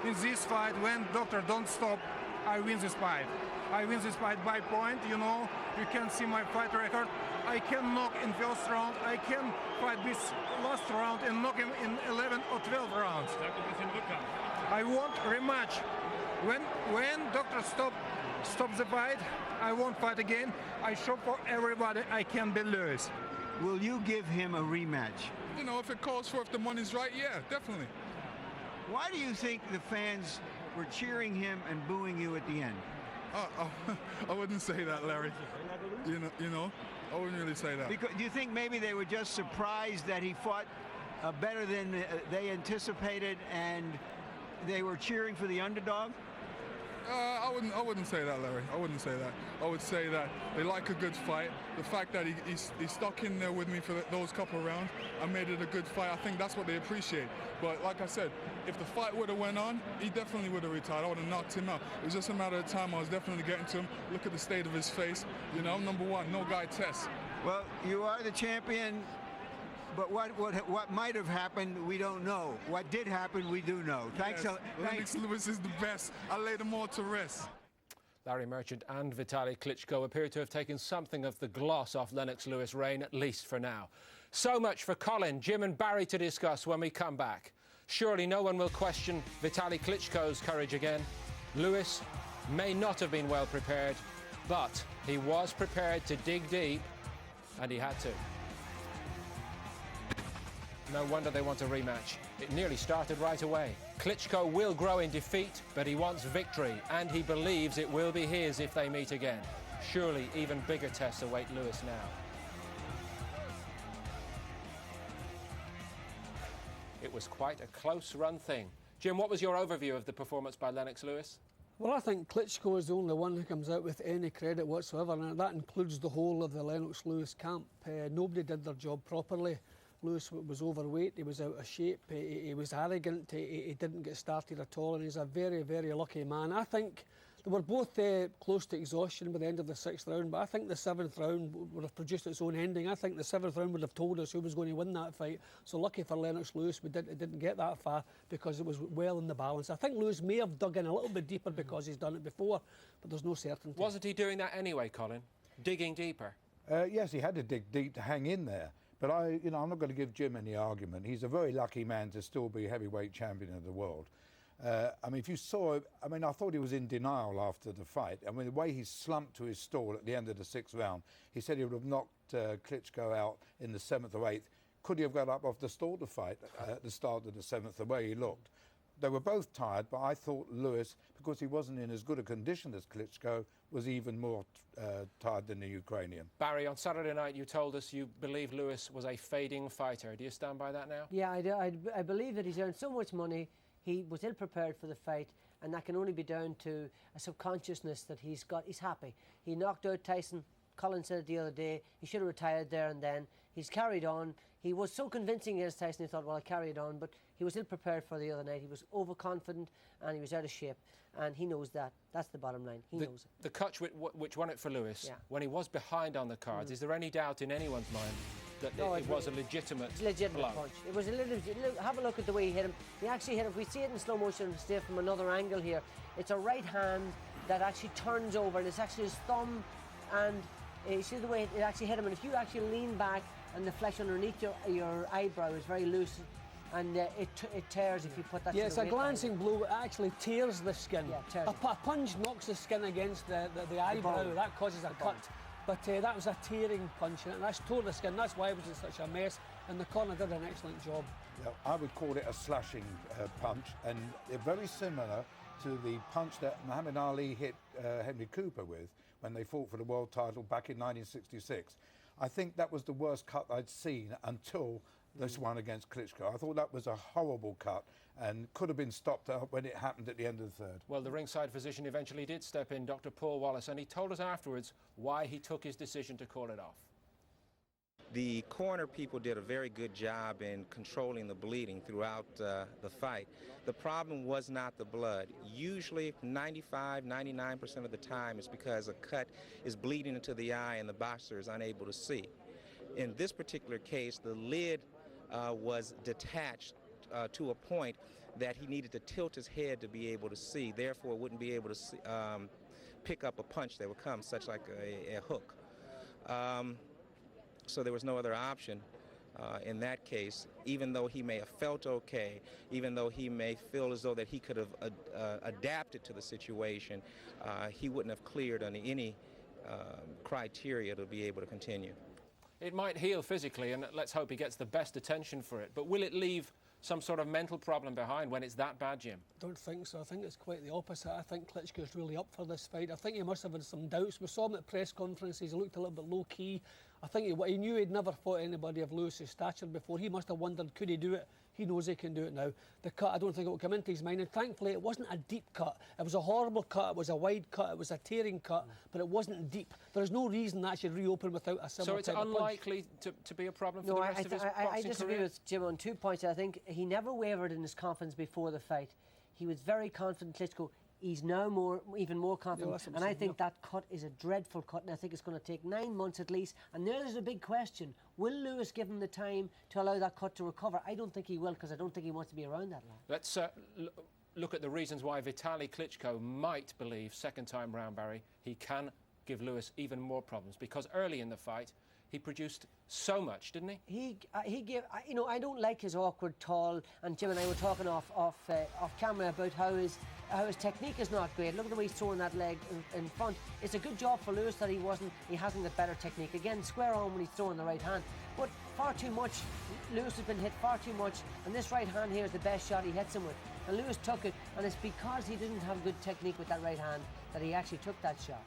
in this fight, when doctor don't stop, I win this fight. I win this fight by point. You know, you can see my fight record. I can knock in first round. I can fight this last round and knock him in 11 or 12 rounds. I want rematch. When doctor stop the fight, I won't fight again. I show for everybody I can be Lewis. Will you give him a rematch? You know, if it calls for, if the money's right, yeah, definitely. Why do you think the fans were cheering him and booing you at the end? I wouldn't say that, Larry. You know, I wouldn't really say that. Because, do you think maybe they were just surprised that he fought better than they anticipated, and they were cheering for the underdog? I wouldn't say that, Larry. I wouldn't say that. I would say that they like a good fight. The fact that he stuck in there with me for those couple of rounds, I made it a good fight. I think that's what they appreciate. But like I said, if the fight would have went on, he definitely would have retired. I would have knocked him out. It was just a matter of time. I was definitely getting to him. Look at the state of his face. You know, I'm number one. No guy tests. Well, you are the champion. But what might have happened, we don't know. What did happen, we do know. Thanks. Yes, Lennox Lewis is the best. I lay them all to rest. Larry Merchant and Vitali Klitschko appear to have taken something of the gloss off Lennox Lewis' reign, at least for now. So much for Colin, Jim and Barry to discuss when we come back. Surely no one will question Vitali Klitschko's courage again. Lewis may not have been well prepared, but he was prepared to dig deep, and he had to. No wonder they want a rematch. It nearly started right away. Klitschko will grow in defeat, but he wants victory, and he believes it will be his if they meet again. Surely even bigger tests await Lewis now. It was quite a close-run thing. Jim, what was your overview of the performance by Lennox Lewis? Well, I think Klitschko is the only one who comes out with any credit whatsoever, and that includes the whole of the Lennox-Lewis camp. Nobody did their job properly. Lewis was overweight, he was out of shape, he was arrogant, he didn't get started at all, and he's a very, very lucky man. I think they were both close to exhaustion by the end of the 6th round, but I think the 7th round would have produced its own ending. I think the 7th round would have told us who was going to win that fight. So lucky for Lennox-Lewis, it didn't get that far because it was well in the balance. I think Lewis may have dug in a little bit deeper because he's done it before, but there's no certainty. Wasn't he doing that anyway, Colin? Digging deeper? Yes, he had to dig deep to hang in there. But I'm not going to give Jim any argument. He's a very lucky man to still be heavyweight champion of the world. I mean, if you saw, I thought he was in denial after the fight. I mean, the way he slumped to his stall at the end of the 6th round, he said he would have knocked Klitschko out in the 7th or 8th. Could he have got up off the stall to fight at the start of the 7th, the way he looked? They were both tired, but I thought Lewis, because he wasn't in as good a condition as Klitschko, was even more tired than the Ukrainian. Barry, on Saturday night you told us you believe Lewis was a fading fighter. Do you stand by that now? Yeah, I believe that he's earned so much money. He was ill-prepared for the fight, and that can only be down to a subconsciousness that he's happy. He knocked out Tyson. Colin said it the other day, he should have retired there and then. He's carried on. He was so convincing against Tyson, he thought, well, I'll carry it on, but he was ill-prepared for the other night. He was overconfident, and he was out of shape, and he knows that. That's the bottom line. He knows it. The cut which won it for Lewis, yeah. When he was behind on the cards, is there any doubt in anyone's mind that it was a legitimate blow? Punch. It was a little. Have a look at the way he hit him. He actually hit him. If we see it in slow motion, stay from another angle here. It's a right hand that actually turns over, and it's actually his thumb, and you see the way it actually hit him. And if you actually lean back, and the flesh underneath your eyebrow is very loose, and it tears if you put that. Yes, a glancing blow actually tears the skin. Yeah, tears a punch knocks the skin against the eyebrow. That causes a cut. But that was a tearing punch, and that's tore the skin. That's why it was in such a mess, and the corner did an excellent job. Yeah, I would call it a slashing punch, and they're very similar to the punch that Muhammad Ali hit Henry Cooper with when they fought for the world title back in 1966. I think that was the worst cut I'd seen until this one against Klitschko. I thought that was a horrible cut and could have been stopped when it happened at the end of the 3rd. Well, the ringside physician eventually did step in, Dr. Paul Wallace, and he told us afterwards why he took his decision to call it off. The corner people did a very good job in controlling the bleeding throughout the fight. The problem was not the blood. Usually 95, 99% of the time it's because a cut is bleeding into the eye and the boxer is unable to see. In this particular case, the lid was detached to a point that he needed to tilt his head to be able to see, therefore wouldn't be able to see, pick up a punch that would come, such like a hook. So there was no other option in that case, even though he may have felt okay, even though he may feel as though that he could have adapted to the situation, he wouldn't have cleared under any criteria to be able to continue. It might heal physically, and let's hope he gets the best attention for it, but will it leave some sort of mental problem behind when it's that bad, Jim? I don't think so. I think it's quite the opposite. I think Klitschko's really up for this fight. I think he must have had some doubts. We saw him at press conferences. He looked a little bit low-key. I think he knew he'd never fought anybody of Lewis's stature before. He must have wondered, could he do it? He knows he can do it now. The cut, I don't think it will come into his mind. And thankfully, it wasn't a deep cut. It was a horrible cut. It was a wide cut. It was a tearing cut, but it wasn't deep. There's no reason that should reopen without a similar So it's unlikely to be a problem for the rest of his boxing career? I disagree with Jim on 2 points. I think he never wavered in his confidence before the fight. He was very confident, Klitschko. He's now even more confident, and I think that cut is a dreadful cut, and I think it's going to take 9 months at least. And there's a big question: will Lewis give him the time to allow that cut to recover? I don't think he will, because I don't think he wants to be around that long. Let's look at the reasons why Vitali Klitschko might believe, second time round, Barry, he can give Lewis even more problems, because early in the fight he produced so much, didn't he? He gave. I don't like his awkward, tall. And Jim and I were talking off camera about how his technique is not great. Look at the way he's throwing that leg in front. It's a good job for Lewis that he hasn't got better technique. Again, square on when he's throwing the right hand, but far too much. Lewis has been hit far too much, and this right hand here is the best shot he hits him with. And Lewis took it, and it's because he didn't have good technique with that right hand that he actually took that shot.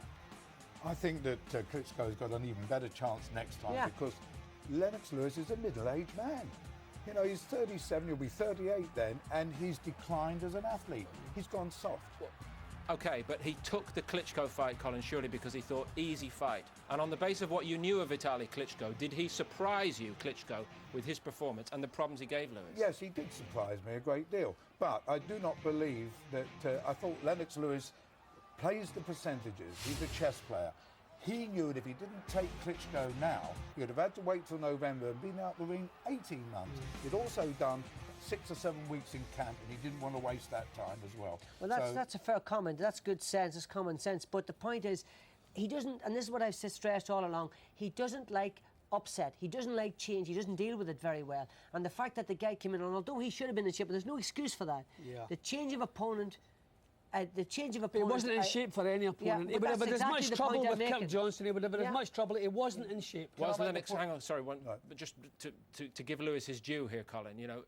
I think that Klitschko's got an even better chance next time, because Lennox Lewis is a middle-aged man. You know, he's 37, he'll be 38 then, and he's declined as an athlete. He's gone soft. OK, but he took the Klitschko fight, Colin, surely because he thought easy fight. And on the basis of what you knew of Vitali Klitschko, did he surprise you, Klitschko, with his performance and the problems he gave Lewis? Yes, he did surprise me a great deal. But I do not believe that... I thought Lennox Lewis plays the percentages. He's a chess player. He knew that if he didn't take Klitschko now, he would have had to wait till November and been out the ring 18 months. He'd also done 6 or 7 weeks in camp, and he didn't want to waste that time as well. Well, that's a fair comment. That's good sense. It's common sense. But the point is, he doesn't, and this is what I've stressed all along, he doesn't like upset. He doesn't like change. He doesn't deal with it very well. And the fact that the guy came in, and although he should have been in shape, but there's no excuse for that. Yeah. The change of opponent... He wasn't in shape for any opponent. Yeah, he would have had as much trouble with Kirk making. Johnson. He would have had as much trouble. He wasn't in shape. Was Lennox, hang on, sorry, but just to give Lewis his due here, Colin, you know,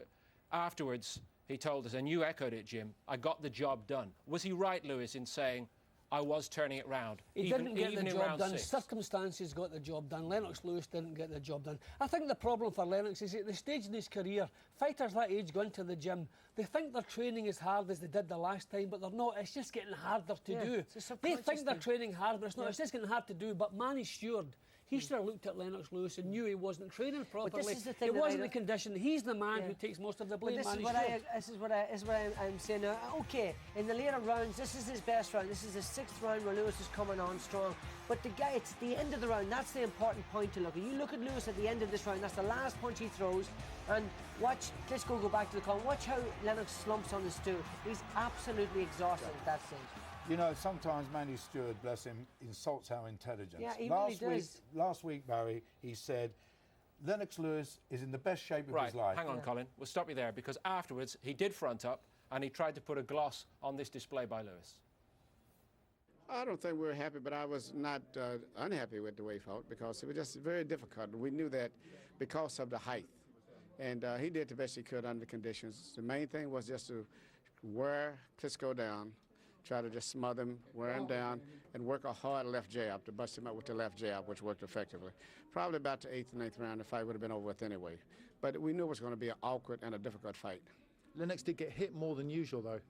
afterwards he told us, and you echoed it, Jim, I got the job done. Was he right, Lewis, in saying, I was turning it round? He didn't get the job done. 6? Circumstances got the job done. Lennox Lewis didn't get the job done. I think the problem for Lennox is at the stage in his career, fighters that age go into the gym, they think they're training as hard as they did the last time, but they're not. It's just getting harder to do. They think they're training hard, but it's not. It's just getting hard to do. But Manny Stewart, he should have looked at Lennox Lewis and knew he wasn't training properly. This is the thing, it wasn't the condition. He's the man who takes most of the blame. This is what I'm saying now. OK, in the later rounds, this is his best round. This is the 6th round where Lewis is coming on strong. But the guy, it's the end of the round. That's the important point to look at. You look at Lewis at the end of this round. That's the last punch he throws. And watch Klitschko go back to the column. Watch how Lennox slumps on the stool. He's absolutely exhausted at that stage. You know, sometimes Manny Stewart, bless him, insults our intelligence. Yeah, he really does. Last week, Barry, he said, Lennox Lewis is in the best shape of his life. Hang on, Colin. We'll stop you there, because afterwards he did front up and he tried to put a gloss on this display by Lewis. I don't think we were happy, but I was not unhappy with the way he fought because it was just very difficult. We knew that because of the height. And he did the best he could under the conditions. The main thing was just to wear Klitschko down, try to just smother him, wear him down, and work a hard left jab to bust him up with the left jab, which worked effectively. Probably about the 8th and 9th round, the fight would have been over with anyway. But we knew it was going to be an awkward and a difficult fight. Lennox did get hit more than usual, though.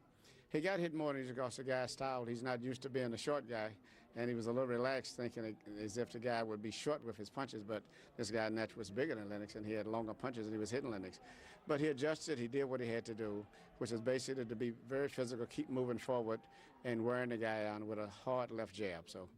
He got hit more than usual because the guy's style. He's not used to being a short guy, and he was a little relaxed, thinking as if the guy would be short with his punches, but this guy naturally was bigger than Lennox, and he had longer punches, and he was hitting Lennox. But he adjusted. He did what he had to do, which is basically to be very physical, keep moving forward, and wearing the guy on with a hard left jab. So,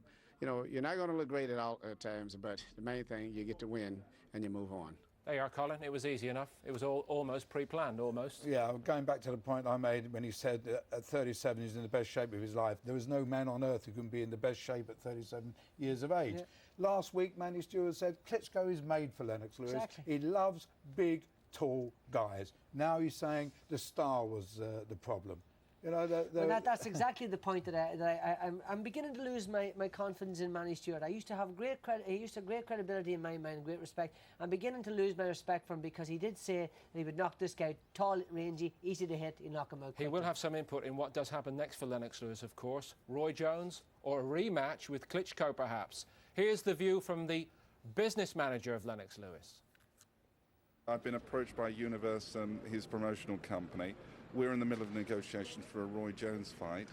you know, you're not going to look great at all times, but the main thing, you get to win, and you move on. There you are, Colin. It was easy enough. It was almost pre-planned, almost. Yeah, going back to the point I made when he said at 37 he's in the best shape of his life. There was no man on earth who can be in the best shape at 37 years of age. Yeah. Last week, Manny Stewart said Klitschko is made for Lennox Lewis. Exactly. He loves big, tall guys. Now he's saying the star was the problem. You know, that's exactly the point that I'm beginning to lose my confidence in Manny Stewart. I used to have great credit. He used to have great credibility in my mind, great respect. I'm beginning to lose my respect for him because he did say that he would knock this guy tall, rangy, easy to hit. He'll knock him out. He will have some input in what does happen next for Lennox Lewis, of course. Roy Jones or a rematch with Klitschko, perhaps. Here's the view from the business manager of Lennox Lewis. I've been approached by Universe and his promotional company. We're in the middle of negotiations for a Roy Jones fight,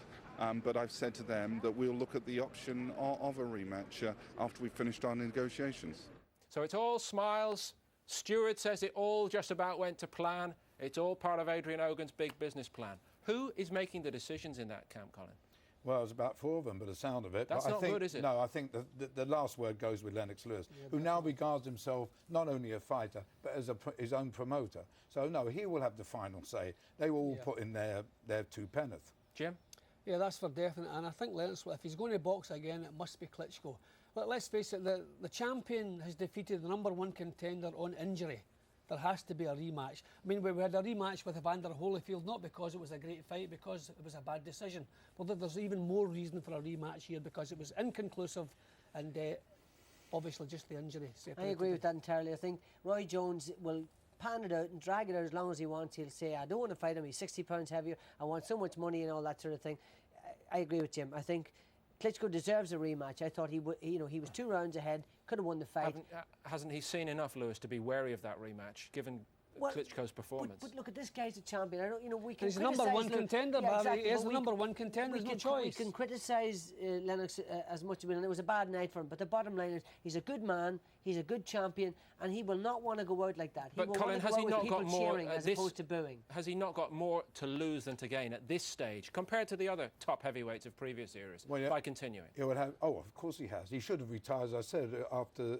but I've said to them that we'll look at the option of a rematch after we've finished our negotiations. So it's all smiles. Stewart says it all just about went to plan. It's all part of Adrian Ogan's big business plan. Who is making the decisions in that camp, Colin? Well, it was about 4 of them, by the sound of it. That's not good, is it? No, I think the last word goes with Lennox Lewis, who now regards himself not only a fighter, but as his own promoter. So, no, he will have the final say. They will all put in their 2 penneth. Jim? Yeah, that's for definite. And I think Lennox, if he's going to box again, it must be Klitschko. Let's face it, the champion has defeated the #1 contender on injury. There has to be a rematch. I mean, we had a rematch with Evander Holyfield, not because it was a great fight, because it was a bad decision. But there's even more reason for a rematch here because it was inconclusive and obviously just the injury. I agree with that entirely. I think Roy Jones will pan it out and drag it out as long as he wants. He'll say, I don't want to fight him, he's 60 pounds heavier, I want so much money and all that sort of thing. I agree with Jim. I think Klitschko deserves a rematch. I thought he would, he was 2 rounds ahead, could have won the fight. Hasn't he seen enough, Lewis, to be wary of that rematch, given Klitschko's performance. But look at this guy's a champion. I don't, you know, we can. He's number one contender, yeah, exactly, he is the number one contender. There's no choice. We can criticise Lennox as much as we, and it was a bad night for him. But the bottom line is, he's a good man, he's a good champion, and he will not want to go out like that. He will Colin, has he not got more as opposed to booing? Has he not got more to lose than to gain at this stage compared to the other top heavyweights of previous eras by continuing? It would have. Oh, of course he has. He should have retired, as I said, after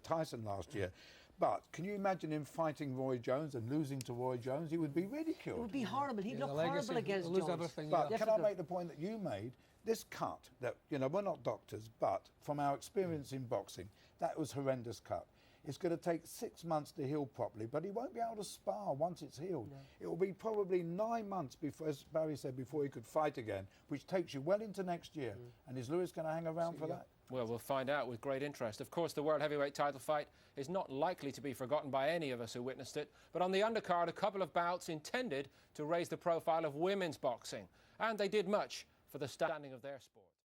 Tyson last year. But can you imagine him fighting Roy Jones and losing to Roy Jones? He would be ridiculed. It would be horrible. He'd look horrible against Jones. But can I make the point that you made? This cut, that, you know, we're not doctors, but from our experience in boxing, that was horrendous cut. It's going to take 6 months to heal properly, but he won't be able to spar once it's healed. No. It will be probably 9 months before, as Barry said, before he could fight again, which takes you well into next year. And is Lewis going to hang around for that? Well, we'll find out with great interest. Of course, the World Heavyweight title fight is not likely to be forgotten by any of us who witnessed it. But on the undercard, a couple of bouts intended to raise the profile of women's boxing. And they did much for the standing of their sport.